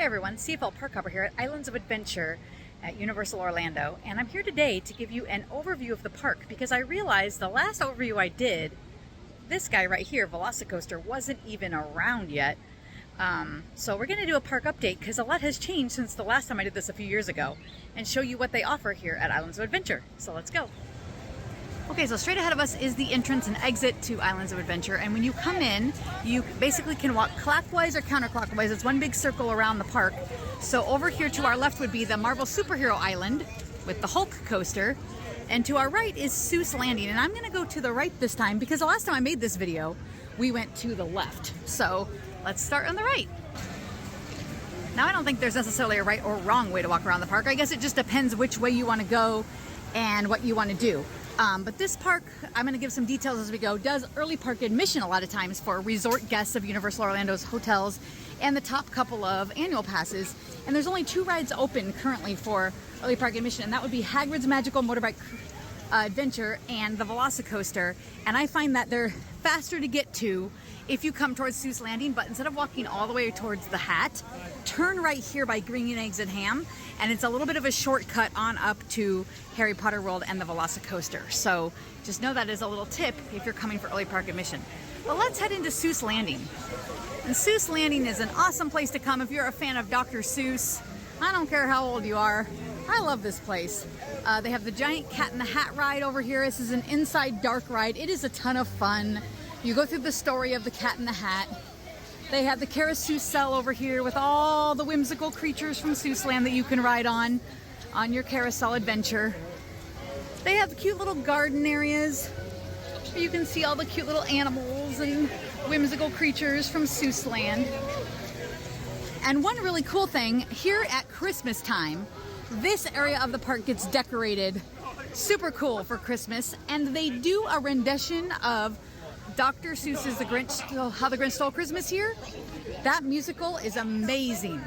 Hey everyone, CFL Park Hopper here at Islands of Adventure at Universal Orlando, and I'm here today to give you an overview of the park because I realized the last overview I did, this guy right here, Velocicoaster, wasn't even around yet. So we're going to do a park update because a lot has changed since the last time I did this a few years ago and show you what they offer here at Islands of Adventure. So let's go. Okay, so straight ahead of us is the entrance and exit to Islands of Adventure, and when you come in, you basically can walk clockwise or counterclockwise. It's one big circle around the park. So over here to our left would be the Marvel Superhero Island with the Hulk coaster, and to our right is Seuss Landing, and I'm going to go to the right this time because the last time I made this video, we went to the left. So let's start on the right. Now, I don't think there's necessarily a right or wrong way to walk around the park. I guess it just depends which way you want to go and what you want to do. But this park, I'm going to give some details as we go, does early park admission a lot of times for resort guests of Universal Orlando's hotels and the top couple of annual passes. And there's only 2 rides open currently for early park admission, and that would be Hagrid's Magical Motorbike Adventure and the Velocicoaster. And I find that they're faster to get to if you come towards Seuss Landing, but instead of walking all the way towards the Hat, turn right here by Green Eggs and Ham, and it's a little bit of a shortcut on up to Harry Potter World and the Velocicoaster. So just know that is a little tip if you're coming for early park admission. But let's head into Seuss Landing. And Seuss Landing is an awesome place to come if you're a fan of Dr. Seuss. I don't care how old you are. I love this place. They have the giant Cat in the Hat ride over here. This is an inside dark ride. It is a ton of fun. You go through the story of the Cat in the Hat. They have the carousel over here with all the whimsical creatures from Seuss Land that you can ride on your carousel adventure. They have cute little garden areas where you can see all the cute little animals and whimsical creatures from Seuss Land. And one really cool thing, here at Christmas time, this area of the park gets decorated super cool for Christmas, and they do a rendition of Dr. Seuss's How the Grinch Stole Christmas here. That musical is amazing.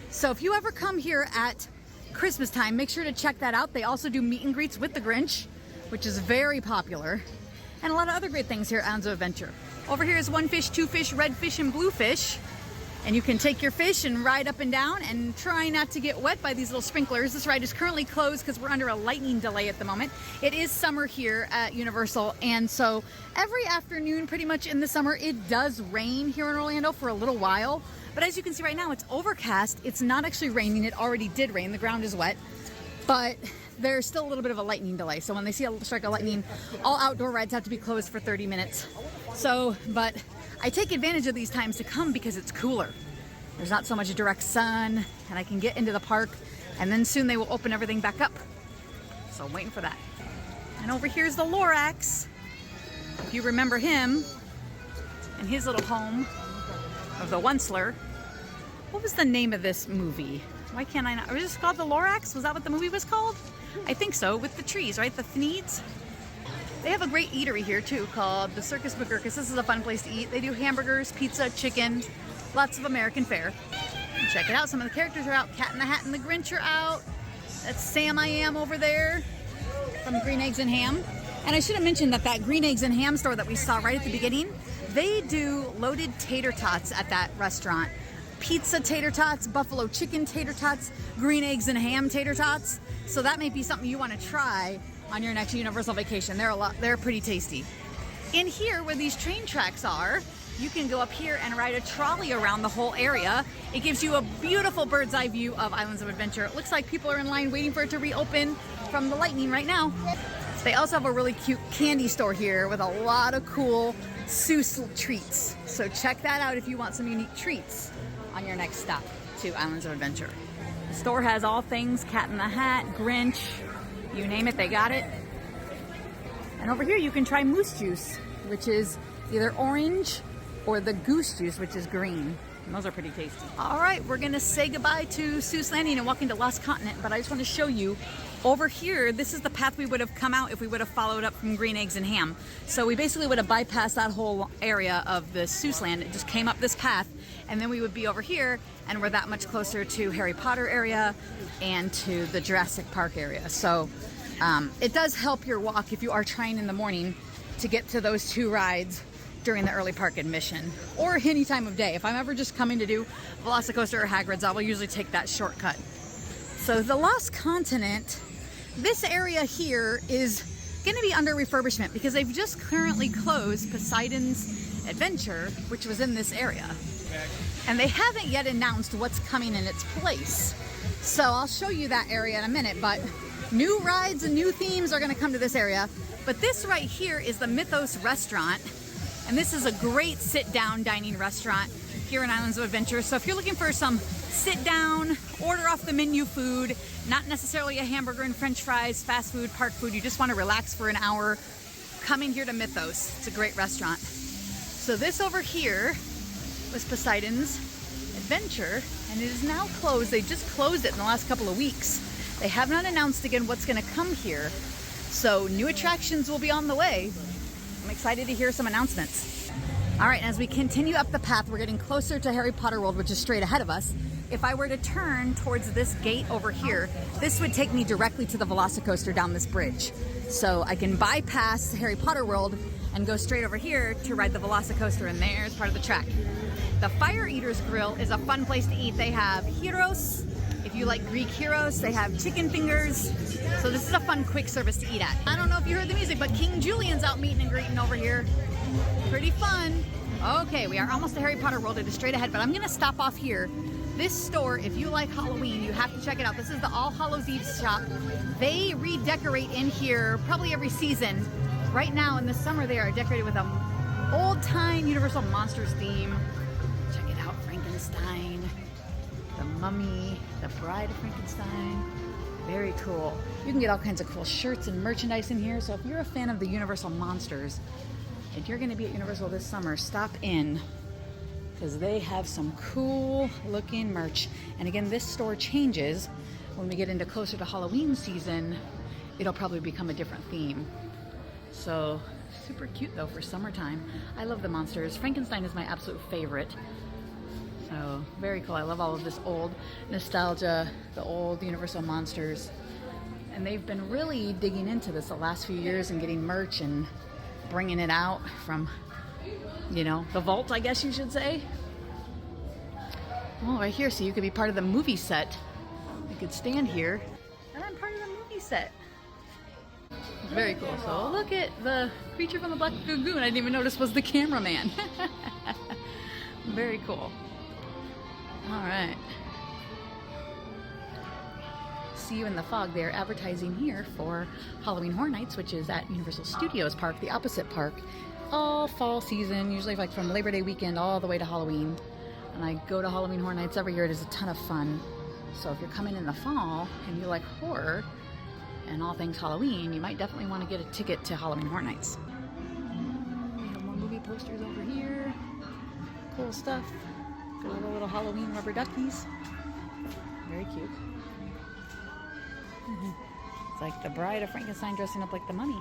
So if you ever come here at Christmas time, make sure to check that out. They also do meet and greets with the Grinch, which is very popular, and a lot of other great things here at Islands of Adventure. Over here is one fish, two fish, red fish, and blue fish. And you can take your fish and ride up and down and try not to get wet by these little sprinklers. This ride is currently closed because we're under a lightning delay at the moment. It is summer here at Universal, and so every afternoon pretty much in the summer it does rain here in Orlando for a little while. But as you can see right now, it's overcast. It's not actually raining. It already did rain. The ground is wet, but there's still a little bit of a lightning delay. So when they see a strike of lightning, all outdoor rides have to be closed for 30 minutes. So, but I take advantage of these times to come because it's cooler. There's not so much direct sun, and I can get into the park, and then soon they will open everything back up. So I'm waiting for that. And over here's the Lorax. If you remember him and his little home of the Onceler. What was the name of this movie? Why can't I not? Was this called the Lorax? Was that what the movie was called? I think so, with the trees, right? The Thneeds. They have a great eatery here too called the Circus McGurkus. This is a fun place to eat. They do hamburgers, pizza, chicken, lots of American fare. Check it out. Some of the characters are out. Cat in the Hat and the Grinch are out. That's Sam I Am over there from Green Eggs and Ham. And I should have mentioned that Green Eggs and Ham store that we saw right at the beginning, they do loaded tater tots at that restaurant. Pizza tater tots, buffalo chicken tater tots, green eggs and ham tater tots. So that may be something you want to try on your next Universal vacation. They're pretty tasty. In here where these train tracks are, you can go up here and ride a trolley around the whole area. It gives you a beautiful bird's eye view of Islands of Adventure. It looks like people are in line waiting for it to reopen from the lightning right now. They also have a really cute candy store here with a lot of cool Seuss treats. So check that out if you want some unique treats on your next stop to Islands of Adventure. The store has all things Cat in the Hat, Grinch, you name it, they got it. And over here you can try moose juice, which is either orange or the goose juice, which is green. And those are pretty tasty. All right, we're gonna say goodbye to Seuss Landing and walk into Lost Continent, but I just want to show you over here, this is the path we would have come out if we would have followed up from Green Eggs and Ham. So we basically would have bypassed that whole area of the Seuss Land. It just came up this path, and then we would be over here, and we're that much closer to Harry Potter area and to the Jurassic Park area. So it does help your walk if you are trying in the morning to get to those 2 rides during the early park admission or any time of day. If I'm ever just coming to do Velocicoaster or Hagrid's, I will usually take that shortcut. So the Lost Continent, this area here is going to be under refurbishment because they've just currently closed Poseidon's Adventure, which was in this area. And they haven't yet announced what's coming in its place. So I'll show you that area in a minute, but new rides and new themes are going to come to this area. But this right here is the Mythos restaurant. And this is a great sit-down dining restaurant here in Islands of Adventure. So if you're looking for some sit-down, order off the menu food, not necessarily a hamburger and french fries, fast food, park food, you just want to relax for an hour, come in here to Mythos. It's a great restaurant. So this over here was Poseidon's Adventure, and it is now closed. They just closed it in the last couple of weeks. They have not announced again what's going to come here. So new attractions will be on the way. I'm excited to hear some announcements. All right, as we continue up the path, we're getting closer to Harry Potter World, which is straight ahead of us. If I were to turn towards this gate over here, this would take me directly to the Velocicoaster down this bridge. So I can bypass Harry Potter World and go straight over here to ride the Velocicoaster, and there's part of the track. The Fire Eaters Grill is a fun place to eat. They have gyros. If you like Greek gyros, they have chicken fingers. So this is a fun, quick service to eat at. I don't know if you heard the music, but King Julian's out meeting and greeting over here. Pretty fun. Okay, we are almost to Harry Potter World. It is straight ahead, but I'm gonna stop off here. This store, if you like Halloween, you have to check it out. This is the All Hallows Eve shop. They redecorate in here probably every season. Right now in the summer, they are decorated with an old-time Universal Monsters theme. Check it out, Frankenstein, the Mummy, the Bride of Frankenstein. Very cool. You can get all kinds of cool shirts and merchandise in here. So if you're a fan of the Universal Monsters and you're gonna be at Universal this summer, stop in, because they have some cool looking merch. And again, this store changes when we get into closer to Halloween season. It'll probably become a different theme. So super cute though for summertime. I love the monsters. Frankenstein is my absolute favorite. So very cool. I love all of this old nostalgia, the old Universal Monsters. And they've been really digging into this the last few years and getting merch and bringing it out from, you know, the vault, I guess you should say. Oh, right here, so you could be part of the movie set. You could stand here, and I'm part of the movie set. Very cool. So look at the creature from the Black Lagoon. I didn't even notice was the cameraman. Very cool. All right. See you in the fog. They're advertising here for Halloween Horror Nights, which is at Universal Studios Park, the opposite park. All fall season, usually like from Labor Day weekend all the way to Halloween. And I go to Halloween Horror Nights every year. It is a ton of fun. So if you're coming in the fall and you like horror and all things Halloween, you might definitely want to get a ticket to Halloween Horror Nights. We have more movie posters over here. Cool stuff. Got all the little Halloween rubber duckies. Very cute. It's like the Bride of Frankenstein dressing up like the Mummy.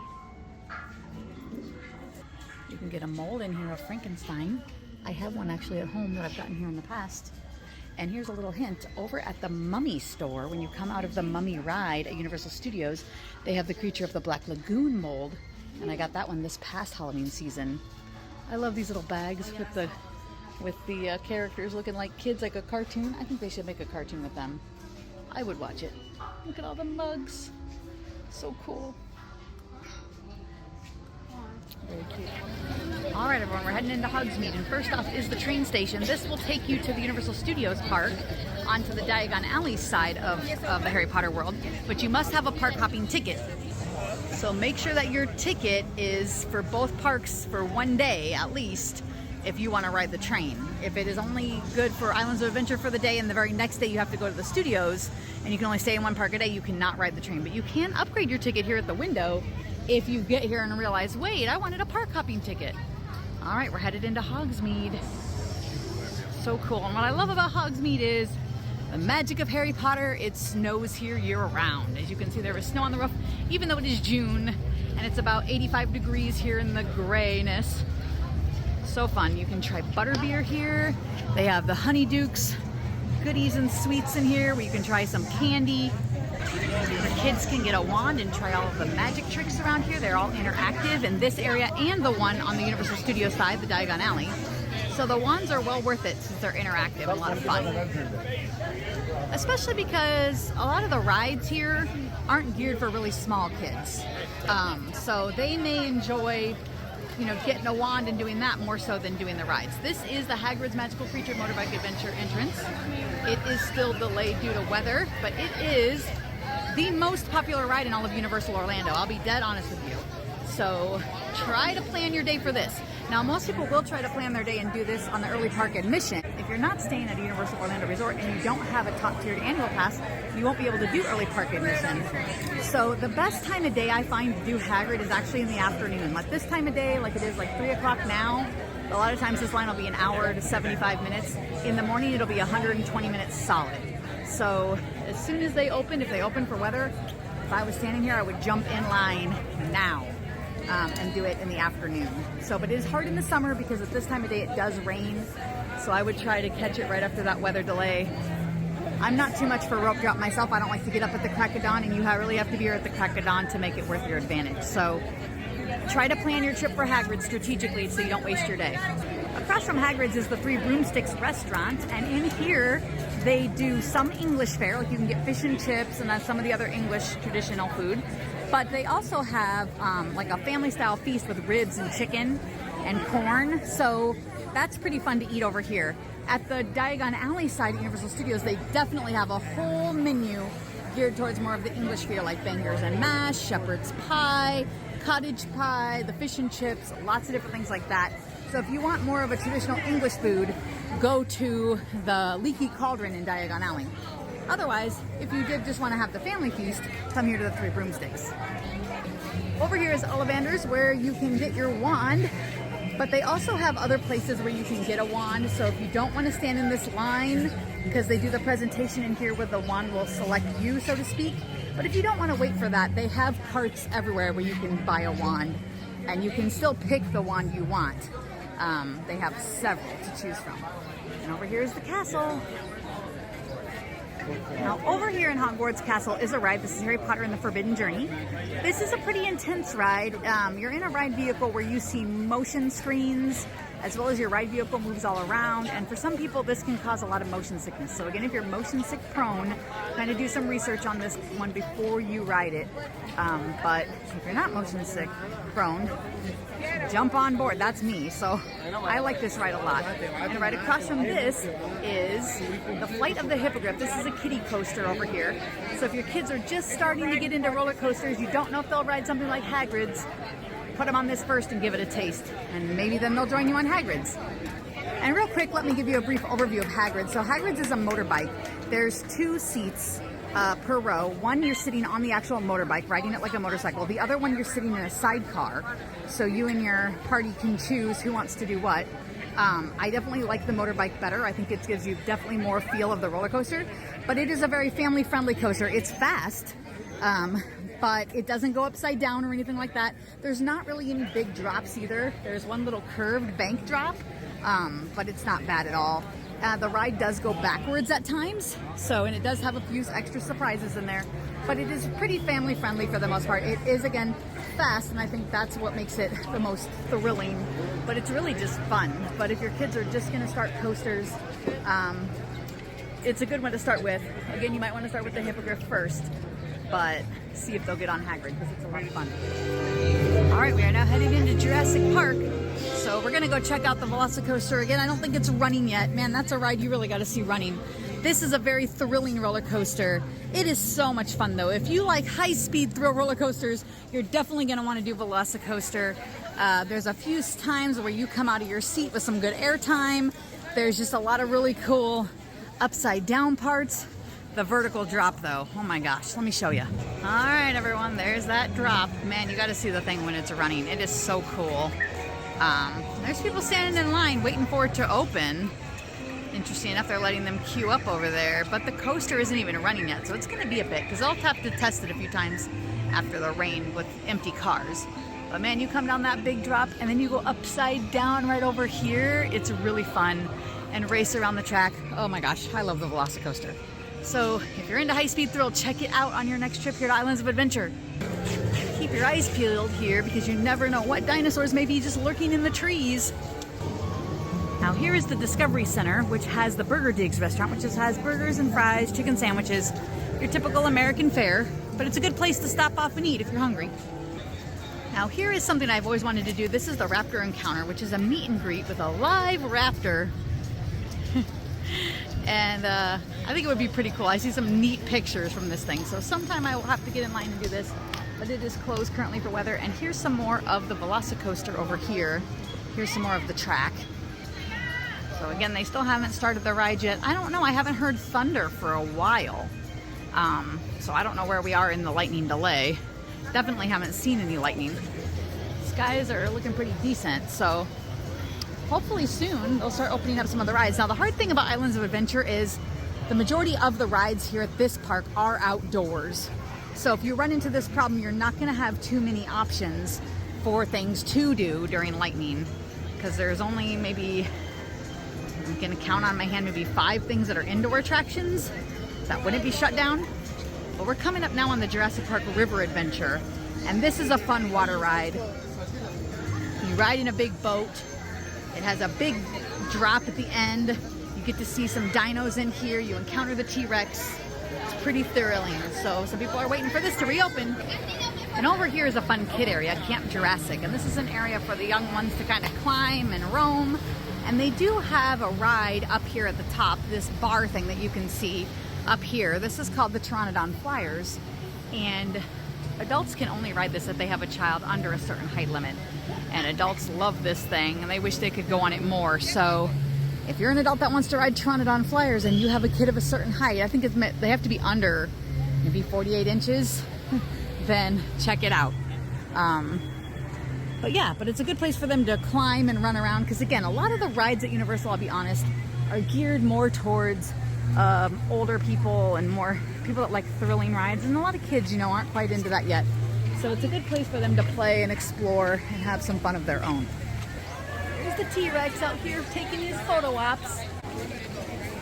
You can get a mold in here of Frankenstein. I have one actually at home that I've gotten here in the past. And here's a little hint. Over at the Mummy store, when you come out of the Mummy ride at Universal Studios, they have the Creature of the Black Lagoon mold. And I got that one this past Halloween season. I love these little bags with the characters looking like kids, like a cartoon. I think they should make a cartoon with them. I would watch it. Look at all the mugs. So cool. Very cute. All right, everyone, we're heading into Hogsmead, and first off is the train station. This will take you to the Universal Studios Park onto the Diagon Alley side of the Harry Potter World, but you must have a park hopping ticket. So make sure that your ticket is for both parks for one day at least if you want to ride the train. If it is only good for Islands of Adventure for the day and the very next day you have to go to the studios and you can only stay in one park a day, you cannot ride the train. But you can upgrade your ticket here at the window if you get here and realize, wait, I wanted a park hopping ticket. All right, we're headed into Hogsmead. So cool. And what I love about Hogsmead is the magic of Harry Potter. It snows here year round. As you can see, there is snow on the roof, even though it is June, and it's about 85 degrees here in the grayness. So fun. You can try butterbeer here. They have the Honeydukes goodies and sweets in here where you can try some candy. The kids can get a wand and try all of the magic tricks around here. They're all interactive in this area and the one on the Universal Studios side, the Diagon Alley. So the wands are well worth it since they're interactive and a lot of fun. Especially because a lot of the rides here aren't geared for really small kids. So they may enjoy, you know, getting a wand and doing that more so than doing the rides. This is the Hagrid's Magical Creature Motorbike Adventure entrance. It is still delayed due to weather, but it is the most popular ride in all of Universal Orlando. I'll be dead honest with you. So try to plan your day for this. Now, most people will try to plan their day and do this on the early park admission. If you're not staying at a Universal Orlando Resort and you don't have a top-tiered annual pass, you won't be able to do early park admission. So the best time of day I find to do Hagrid is actually in the afternoon. Like this time of day, like it is like 3 o'clock now, a lot of times this line will be an hour to 75 minutes. In the morning, it'll be 120 minutes solid. So as soon as they open, if they open for weather, if I was standing here, I would jump in line now. And do it in the afternoon. So, but it is hard in the summer because at this time of day it does rain. So I would try to catch it right after that weather delay. I'm not too much for rope drop myself. I don't like to get up at the crack of dawn, and you really have to be here at the crack of dawn to make it worth your advantage. So try to plan your trip for Hagrid strategically so you don't waste your day. Across from Hagrid's is the Three Broomsticks restaurant, and in here they do some English fare, like you can get fish and chips and then some of the other English traditional food. But they also have like a family-style feast with ribs and chicken and corn. So that's pretty fun to eat over here. At the Diagon Alley side at Universal Studios, they definitely have a whole menu geared towards more of the English fare, like bangers and mash, shepherd's pie, cottage pie, the fish and chips, lots of different things like that. So if you want more of a traditional English food, go to the Leaky Cauldron in Diagon Alley. Otherwise, if you did just want to have the family feast, come here to the Three Broomsticks. Over here is Ollivander's, where you can get your wand, but they also have other places where you can get a wand. So if you don't want to stand in this line, because they do the presentation in here where the wand will select you, so to speak. But if you don't want to wait for that, they have carts everywhere where you can buy a wand, and you can still pick the wand you want. They have several to choose from. And over here is the castle. Now, over here in Hogwarts Castle is a ride. This is Harry Potter and the Forbidden Journey. This is a pretty intense ride. You're in a ride vehicle where you see motion screens, as well as your ride vehicle moves all around. And for some people, this can cause a lot of motion sickness. So again, if you're motion sick prone, kind of do some research on this one before you ride it. But if you're not motion sick prone, jump on board. That's me. So I like this ride a lot. And right across from this is the Flight of the Hippogriff. This is a kiddie coaster over here. So if your kids are just starting to get into roller coasters, you don't know if they'll ride something like Hagrid's, put them on this first and give it a taste. And maybe then they'll join you on Hagrid's. And real quick, let me give you a brief overview of Hagrid's. So Hagrid's is a motorbike. There's 2 seats per row. One, you're sitting on the actual motorbike, riding it like a motorcycle. The other one, you're sitting in a sidecar. So you and your party can choose who wants to do what. I definitely like the motorbike better. I think it gives you definitely more feel of the roller coaster. But it is a very family-friendly coaster. It's fast, but it doesn't go upside down or anything like that. There's not really any big drops either. There's one little curved bank drop, but it's not bad at all. The ride does go backwards at times, and it does have a few extra surprises in there, but it is pretty family friendly for the most part. It is, again, fast, and I think that's what makes it the most thrilling, but it's really just fun. But if your kids are just going to start coasters, it's a good one to start with. Again, you might want to start with the Hippogriff first, but see if they'll get on Hagrid, because it's a lot of fun. All right, we are now heading into Jurassic Park. So we're gonna go check out the Velocicoaster again. I don't think it's running yet. Man, that's a ride you really gotta see running. This is a very thrilling roller coaster. It is so much fun though. If you like high-speed thrill roller coasters, you're definitely gonna wanna do Velocicoaster. There's a few times where you come out of your seat with some good air time. There's just a lot of really cool upside down parts. The vertical drop though, oh my gosh, let me show you. All right, everyone, there's that drop. Man, you gotta see the thing when it's running. It is so cool. There's people standing in line waiting for it to open. Interesting enough, they're letting them queue up over there, but the coaster isn't even running yet, so it's gonna be a bit, because they'll have to test it a few times after the rain with empty cars. But man, you come down that big drop and then you go upside down right over here. It's really fun. and race around the track. Oh my gosh, I love the Velocicoaster. So if you're into high-speed thrill, check it out on your next trip here to Islands of Adventure. Keep your eyes peeled here because you never know what dinosaurs may be just lurking in the trees. Now here is the Discovery Center, which has the Burger Digs restaurant, which just has burgers and fries, chicken sandwiches, your typical American fare, but it's a good place to stop off and eat if you're hungry. Now here is something I've always wanted to do. This is the Raptor Encounter, which is a meet and greet with a live raptor. And I think it would be pretty cool. I see some neat pictures from this thing. So sometime I will have to get in line and do this, but it is closed currently for weather. And here's some more of the Velocicoaster over here. Here's some more of the track. So again, they still haven't started the ride yet. I don't know, I haven't heard thunder for a while. So I don't know where we are in the lightning delay. Definitely haven't seen any lightning. Skies are looking pretty decent, so hopefully soon they'll start opening up some of the rides. Now the hard thing about Islands of Adventure is the majority of the rides here at this park are outdoors. So if you run into this problem, you're not gonna have too many options for things to do during lightning, because there's only maybe, I'm gonna count on my hand, maybe 5 things that are indoor attractions that wouldn't be shut down. But we're coming up now on the Jurassic Park River Adventure, and this is a fun water ride. You ride in a big boat. It has a big drop at the end. You get to see some dinos in here. You encounter the T-Rex. It's pretty thrilling. So some people are waiting for this to reopen. And over here is a fun kid area, Camp Jurassic. And this is an area for the young ones to kind of climb and roam. And they do have a ride up here at the top, this bar thing that you can see up here. This is called the Pteranodon Flyers. And adults can only ride this if they have a child under a certain height limit. And adults love this thing and they wish they could go on it more. So if you're an adult that wants to ride Pteranodon Flyers and you have a kid of a certain height, I think they have to be under maybe 48 inches, then check it out. But yeah, but it's a good place for them to climb and run around, because again, a lot of the rides at Universal, I'll be honest, are geared more towards older people and more people that like thrilling rides, and a lot of kids, you know, aren't quite into that yet. So it's a good place for them to play and explore and have some fun of their own. There's the T-Rex out here taking his photo ops.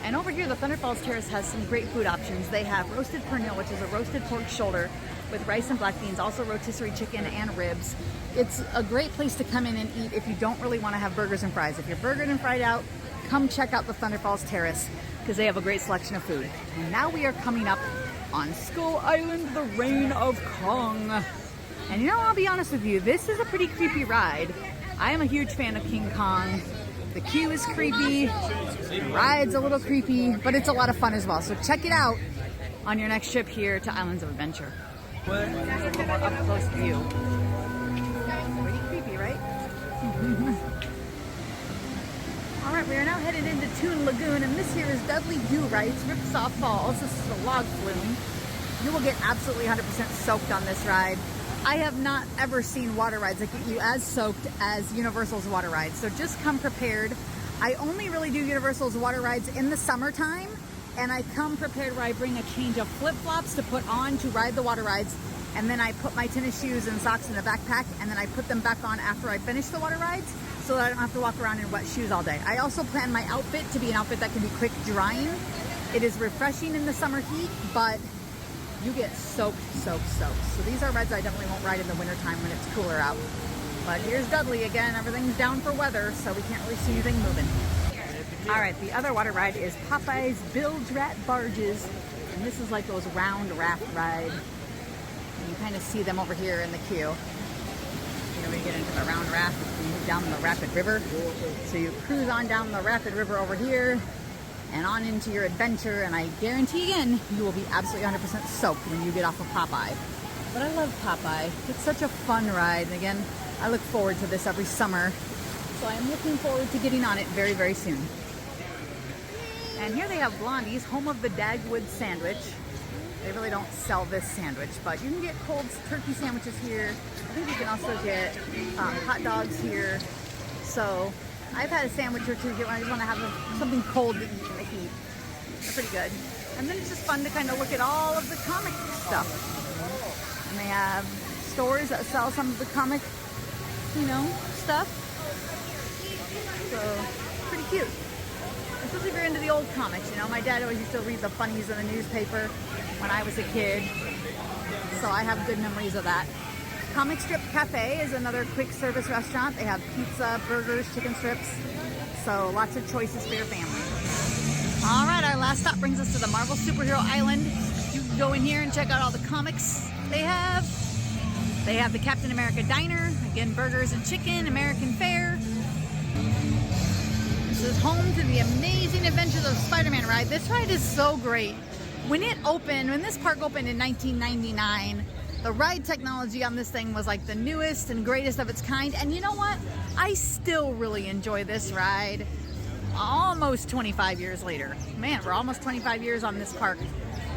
And over here, the Thunderfalls Terrace has some great food options. They have roasted pernil, which is a roasted pork shoulder with rice and black beans, also rotisserie chicken and ribs. It's a great place to come in and eat if you don't really want to have burgers and fries. If you're burgered and fried out, come check out the Thunderfalls Terrace, because they have a great selection of food. And now we are coming up on Skull Island, the Reign of Kong. And you know, I'll be honest with you, this is a pretty creepy ride. I am a huge fan of King Kong. The queue is creepy, the ride's a little creepy, but it's a lot of fun as well. So check it out on your next trip here to Islands of Adventure. Here's a little more up close view. Pretty creepy, right? All right, we are now headed into Toon Lagoon, and this here is Dudley Do-Right's Ripsaw Falls. This is a log flume. You will get absolutely 100% soaked on this ride. I have not ever seen water rides that get you as soaked as Universal's water rides, so just come prepared. I only really do Universal's water rides in the summertime, and I come prepared where I bring a change of flip-flops to put on to ride the water rides, and then I put my tennis shoes and socks in the backpack, and then I put them back on after I finish the water rides, so that I don't have to walk around in wet shoes all day. I also plan my outfit to be an outfit that can be quick drying. It is refreshing in the summer heat, but you get soaked. So these are rides I definitely won't ride in the wintertime when it's cooler out. But here's Dudley again. Everything's down for weather, so we can't really see anything moving. All right, the other water ride is Popeye's Bilge Rat Barges. And this is like those round raft ride. And you kind of see them over here in the queue. You know, when you get into the round raft, you move down the rapid river. So you cruise on down the rapid river over here and on into your adventure, and I guarantee again, you will be absolutely 100% soaked when you get off of Popeye. But I love Popeye. It's such a fun ride, and again, I look forward to this every summer, so I am looking forward to getting on it very, very soon. And here they have Blondies, home of the Dagwood sandwich. They really don't sell this sandwich, but you can get cold turkey sandwiches here. I think you can also get hot dogs here. So I've had a sandwich or two when I just want to have something cold to eat in the heat. They're pretty good. And then it's just fun to kind of look at all of the comic stuff. And they have stores that sell some of the comic, you know, stuff. So, pretty cute. especially if you're into the old comics. You know, my dad always used to read the funnies in the newspaper when I was a kid, so I have good memories of that. Comic Strip Cafe is another quick service restaurant. They have pizza, burgers, chicken strips, so lots of choices for your family. All right, our last stop brings us to the Marvel Superhero Island. You can go in here and check out all the comics they have. They have the Captain America Diner, again, burgers and chicken, American fare. This is home to the Amazing Adventures of Spider-Man ride. This ride is so great. When this park opened in 1999, the ride technology on this thing was like the newest and greatest of its kind. And you know what? I still really enjoy this ride almost 25 years later. Man, we're almost 25 years on this park.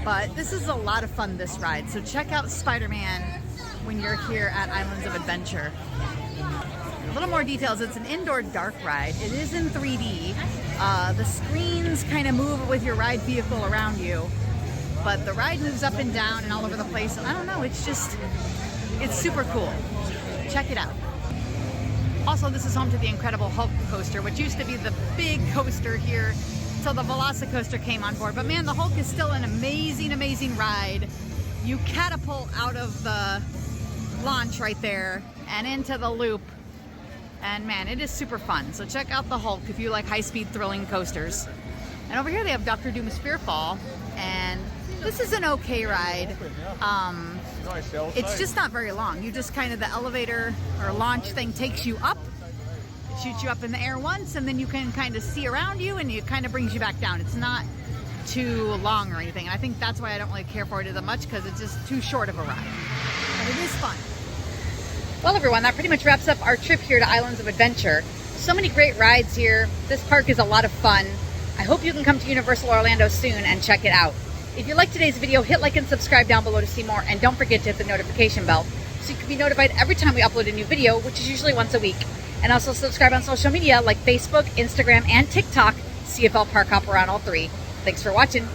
But this is a lot of fun, this ride. So check out Spider-Man when you're here at Islands of Adventure. A little more details. It's an indoor dark ride. It is in 3D. The screens kind of move with your ride vehicle around you. But the ride moves up and down and all over the place. And I don't know, it's super cool. Check it out. Also, this is home to the incredible Hulk coaster, which used to be the big coaster here until the Velocicoaster came on board. But man, the Hulk is still an amazing, amazing ride. You catapult out of the launch right there and into the loop. And man, it is super fun. So check out the Hulk if you like high-speed thrilling coasters. And over here they have Dr. Doom's Fearfall. And this is an okay ride. It's just not very long. You just kind of, the elevator or launch thing takes you up, it shoots you up in the air once, and then you can kind of see around you and it kind of brings you back down. It's not too long or anything. I think that's why I don't really care for it that much, because it's just too short of a ride. But it is fun. Well, everyone, that pretty much wraps up our trip here to Islands of Adventure. So many great rides here. This park is a lot of fun. I hope you can come to Universal Orlando soon and check it out. If you liked today's video, hit like and subscribe down below to see more, and don't forget to hit the notification bell so you can be notified every time we upload a new video, which is usually once a week. And also subscribe on social media like Facebook, Instagram, and TikTok. CFL Park Hopper on all three. Thanks for watching.